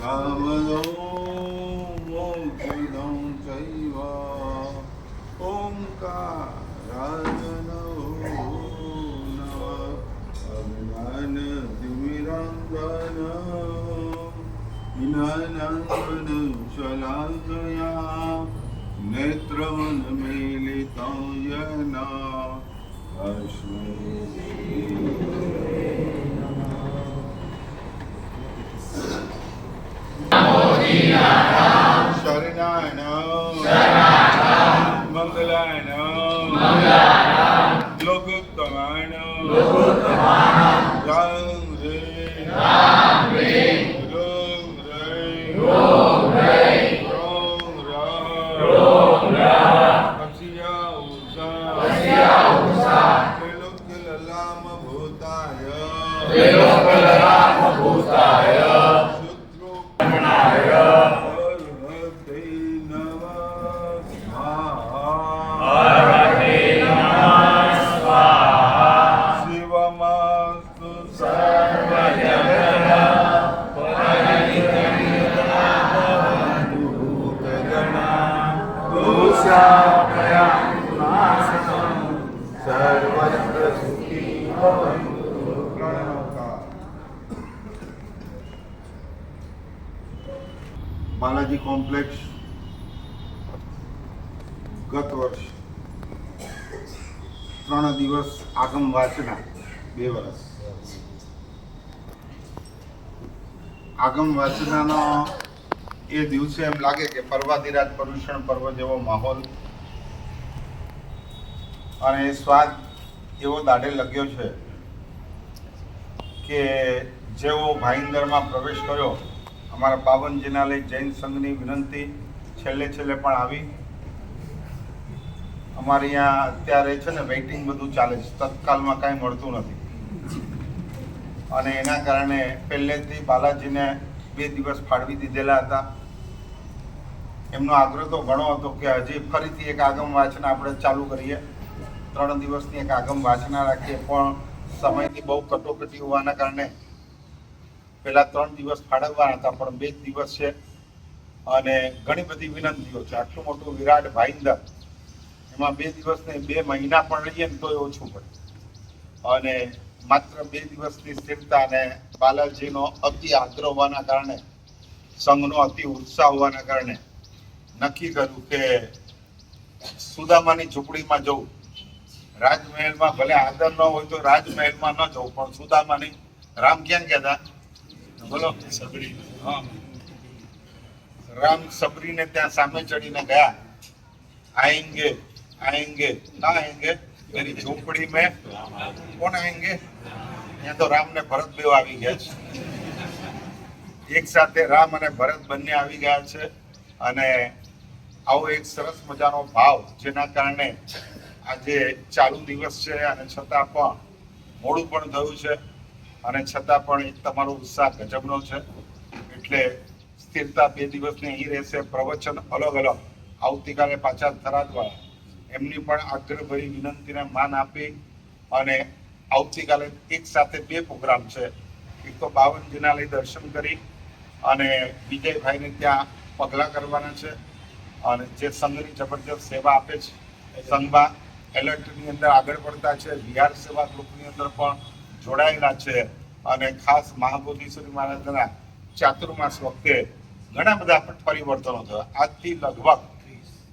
કામદો મોક્ષદં ચૈવ ઓંકારાય નમો નમઃ જ્ઞાનતિમિરાંધન શલાકયા નેત્રમન્મીલિतं येन તસ્मै શરણાય મંગલાય લોકોત્તમાય રામ રે બાલાજી કોમ્પ્લેક્સ ગત વર્ષ 3 દિવસ આગમ વાચના 2 વર્ષ આગમ વાચનાનો એ દિવસે એમ લાગે કે પર્વાધિરાજ પર્યુષણ પર્વ જેવો માહોલ અને એ સ્વાદ એવો દાઢે લગ્યો છે કે જેવો ભાઈંદરમાં પ્રવેશ કર્યો અમારા પાવનજીના લઈ જૈન સંઘની વિનંતી છેલ્લે પણ આવી. અમારે અહીંયા અત્યારે છે ને વેઇટિંગ બધું ચાલે છે, તત્કાલમાં કાંઈ મળતું નથી અને એના કારણે પહેલેથી બાલાજીને 2 દિવસ ફાળવી દીધેલા હતા. એમનો આગ્રહ તો ઘણો હતો કે હજી ફરીથી એક આગમ વાંચના આપણે ચાલુ કરીએ, 3 દિવસની એક આગમ વાંચના રાખીએ, પણ સમયની બહુ કટોકટી હોવાના કારણે પહેલા 3 દિવસ ફાળવવાના હતા, પણ 2 દિવસ છે અને ઘણી બધી વિનંતીઓ છે. આટલું મોટું વિરાટ ભાઈંદર એમાં 2 દિવસ ને 2 મહિના પણ રહીએ ને તોય ઓછું પડે અને માત્ર 2 દિવસની સ્થિરતા અને બાલાજીનો અતિ આગ્રહ હોવાના કારણે, સંઘનો અતિ ઉત્સાહ હોવાના કારણે નક્કી કર્યું કે સુદામાની ઝૂંપડીમાં જવું. રાજમહેલમાં ભલે આદર ન હોય તો રાજમહેલમાં ન જવું, પણ સુદામાની, રામ ક્યાં ગયા હતા બોલો? સબરી. હા, રામ સબરીને ત્યાં સામે ચડીને ગયા. આएंगे आएंगे ना आएंगे मेरी झोपड़ी में कौन आएंगे? यहाँ तो राम ने भरत બેવ આવી ગયા છે. એક સાથે રામ અને ભરત બંને આવી ગયા છે અને આવો એક સરસ મજાનો ભાવ, જેના કારણે આજે ચાલુ દિવસ છે અને છતાં પણ મોડું પણ થયું છે અને છતાં પણ તમારો ઉત્સાહ ગજબનો છે. એટલે સ્થિરતા 2 દિવસની અહીં રહેશે. પ્રવચન અલગ આવતીકાલે પાછા થરાદવાળા એમની પણ આગ્રહભરી વિનંતીને માન આપી અને આવતીકાલે એક સાથે 2 પ્રોગ્રામ છે. એક તો બાવનજીના લઈ દર્શન કરી અને વિજયભાઈને ત્યાં પગલાં કરવાના છે અને જે સંઘની જબરજસ્ત સેવા આપે છે, સંઘમાં એલર્ટની અંદર આગળ પડતા છે, વિહાર સેવા ગ્રુપની અંદર પણ જોડાયેલા છે અને ખાસ મહાબોધિશ્વરી મહારાજના ચાતુર્માસ વખતે ઘણા બધા પરિવર્તનો થયા. આજથી લગભગ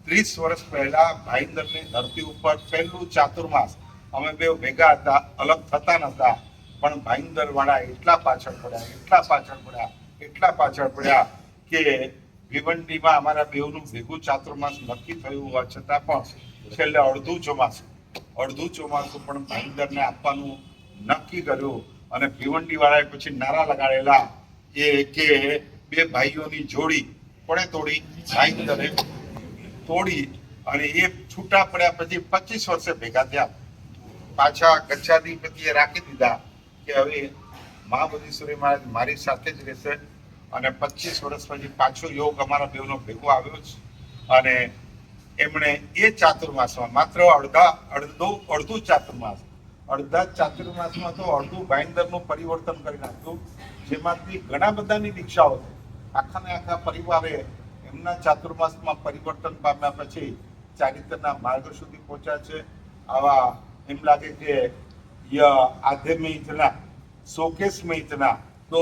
30 વર્ષ પહેલા ભાઈંદરની ધરતી ઉપર પહેલું ચાતુર્માસ અમે બે ભેગા હતા, અલગ થતા નતા, પણ ભાઈંદર વાળા એટલા પાછળ પડ્યા કે ભિવંડીમાં અમારા બેવનું ભેગું ચાતુર્માસ નક્કી થયું હોવા છતાં પણ છેલ્લે અડધું ચોમાસું પણ ભાઈંદરને આપવાનું નક્કી કર્યું અને ભિવંડી વાળાએ પછી નારા લગાડેલા એ કે 2 ભાઈઓની જોડી પડે તોડી ભાઈંદરે તોડી અને એ છૂટા પડ્યા પછી 25 વર્ષે ભેગા થયા. પાછા ગચ્છાધિપતિએ રાખી દીધા કે હવે મહાબોધિશ્વરી મહારાજ મારી સાથે જ રહેશે અને 25 વર્ષ પછી પાછો યોગ અમારા બેવનો ભેગો આવ્યો છે અને એમણે એ ચાતુર્માસમાં માત્ર અડધું ચાતુર્માસમાં તો અડધું ભાઈંદરનું પરિવર્તન કરી નાખ્યું, જેમાંથી ઘણા બધાની દીક્ષાઓ થઈ. આખા ને આખા પરિવારે એમના ચાતુર્માસમાં પરિવર્તન પામ્યા પછી ચારિત્રના માર્ગ સુધી પહોંચ્યા છે. આવા એમ લાગે કે आधे में इतना, शोकेस में इतना, तो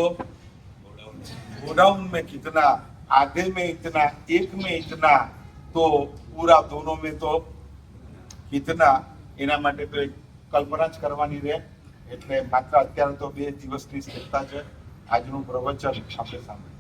गोडाउन में कितना, आधे में इतना, एक में इतना, तो पूरा दोनों में तो कितना. એના માટે તો એક કલ્પના જ કરવાની રહે. એટલે માત્ર અત્યારે તો 2 દિવસની સ્થિરતા છે. આજનું પ્રવચન આપણે સાંભળ્યું.